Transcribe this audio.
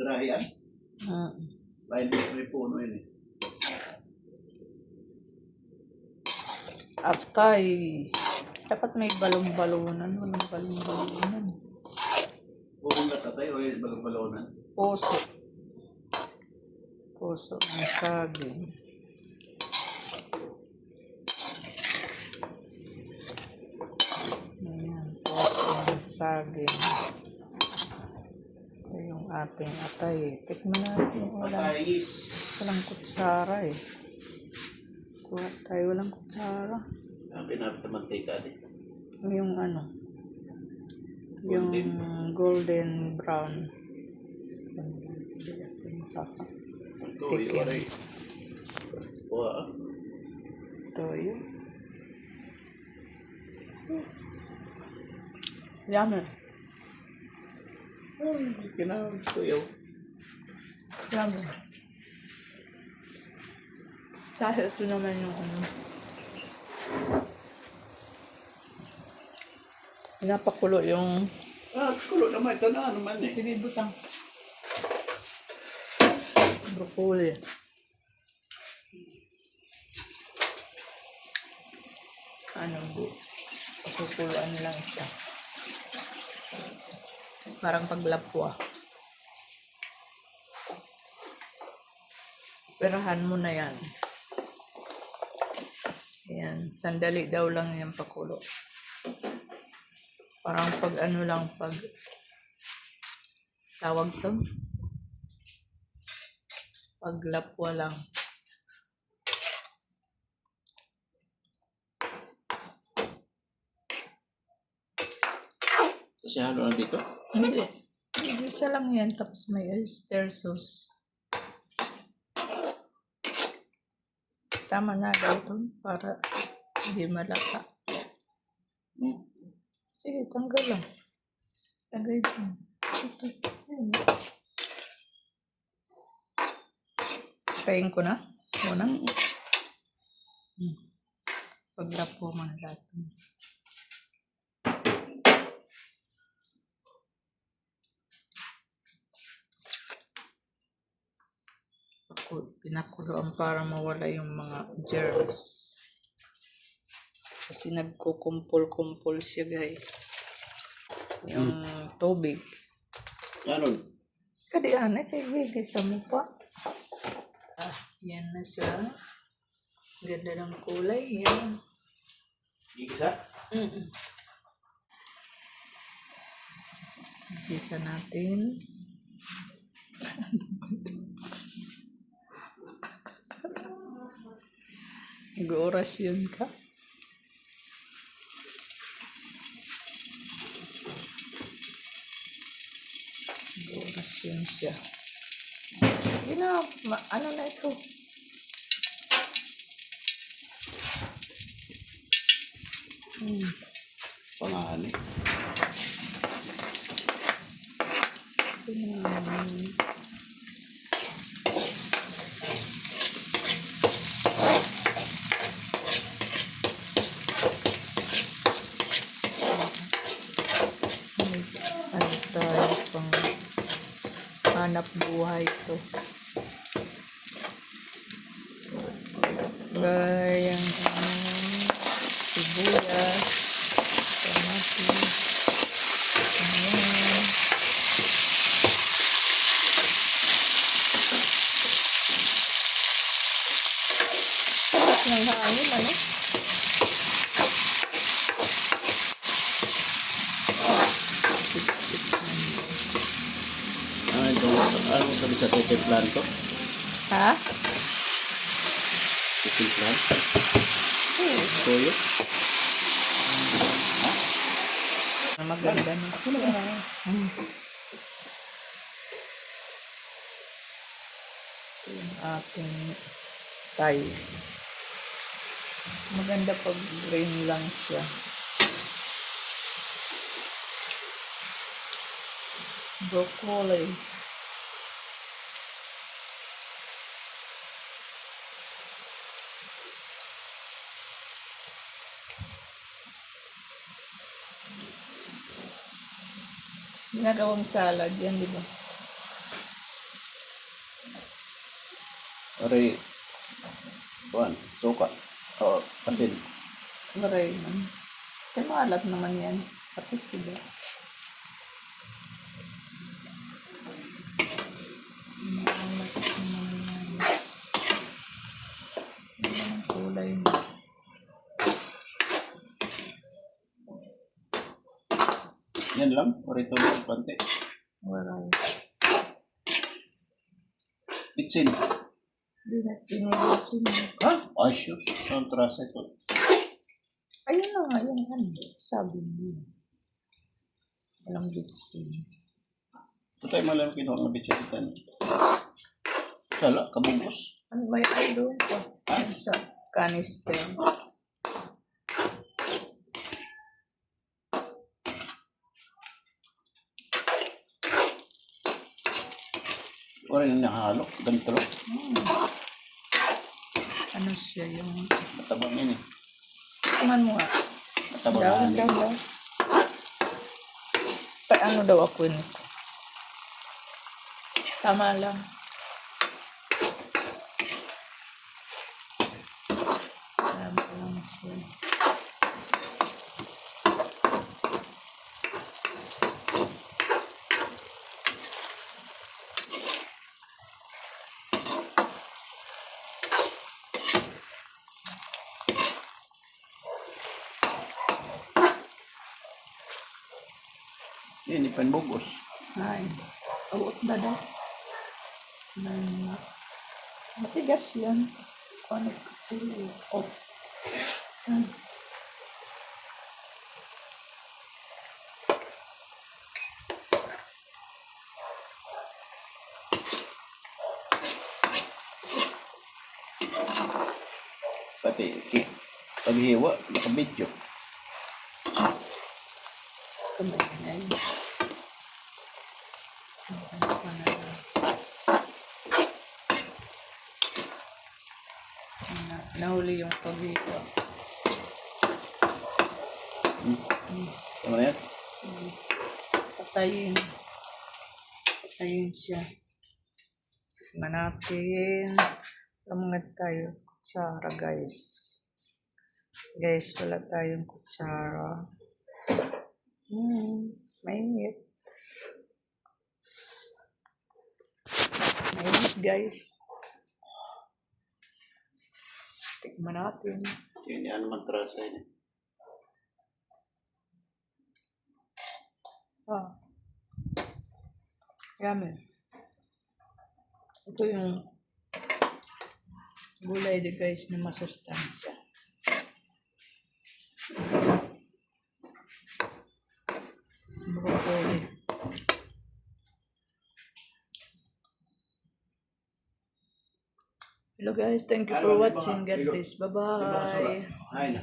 dirahian. Lain may puno yun eh. Atay. Dapat may balong-balonan. Walang balong-balonan. Bukong na tatay o yung balong-balonan? Puso. Puso ng saging. Ayan. Puso ng saging. Ito yung ating atay. Tikman natin. Walang kutsara eh. Kuha tayo. Walang kutsara. Ang pinapitamantika din. Yung ano. Yung golden brown. Toyo rin. Wah. Toyo. Yummy. Kinawag toyo. Yummy. Dahil ito naman yung ano. Pinapakulo yung... Kulo naman. Ito na naman eh. Sige, butang. Broccoli. Ano bu? Pakukuluan lang siya. Parang paglapwa. Perahan mo na yan. Ayan. Sandali daw lang yan pakulo. Parang pag ano lang, pag tawag to, paglapwa lang. Kasi halo na dito? Hindi. Isa lang yan, tapos may oyster sauce. Tama na daw ito para hindi malata. Sige, tanggal lang. Tanggal ito. Tayin ko na. Muna. Paglap po mga lahat. Pinakuloan para mawala yung mga germs. Kasi nagkukumpul-kumpul siya, guys. Yung tubig. Ganon. Kadian, ibigay sa mukha. Yan na siya. Ganda ng kulay. Yan. Igisa? Igisa natin. Nag-orasyon ka? Nag-orasyon siya. Ano na ito? Pangahan eh. Ano tayo pang hanap buhay ito. Gayang sibuyas, kamatis, ayan. Tapos ng hangin, ano? Ano sabi sa titiplan to? Ha? Titiplan? Toyo? Maganda na. Yung ating Thai. Maganda pag green lang siya. Broccoli. Ginagawang salad yan, di ba? Ori, kuan, suka. O, asin. Maray man. Kaya maalat naman yan. Tapos diba? Maalat naman yan. Ano ang kulay mo? Yan lang. Ori ito ng pante. Maray. Pitsin. Hindi na pinilitsin mo. Ha? Ay, shoot. Ang trasa ito. Ayun na nga, yung ano. Sabi niyo. Walang bitsin. Ito tayo malam kinuha ng bitsin ito. Sala, kabungkos. Ano may ay doon po? Sa canister. Ori yung nakahalo. Ganito lang. Ano siya yung... Matabang yan eh. Kuman mo nga. Matabang Daw, ani. daw. Pa, ano daw ako nito? Tama lang. Tama lang siya. Yan, ipan bugos. Ay, uot ba daw? Matigas yan. Ano kasi oh. Pati, paghiwa, nakabidyo. Kamay na yun. Nahuli yung paghiwa. Tama na yan? Sige. Patayin. Patayin siya. Manapin. Lamangat tayo. Kutsara, guys. Guys, wala tayong kutsara. Mainit. Mainit, guys. Tikman natin. Yan yan naman trasa yun. Yummy. Ito yung gulay di guys na masustansya. Broccoli. Hello guys, thank you for watching. God bless. Bye-bye. Ay na.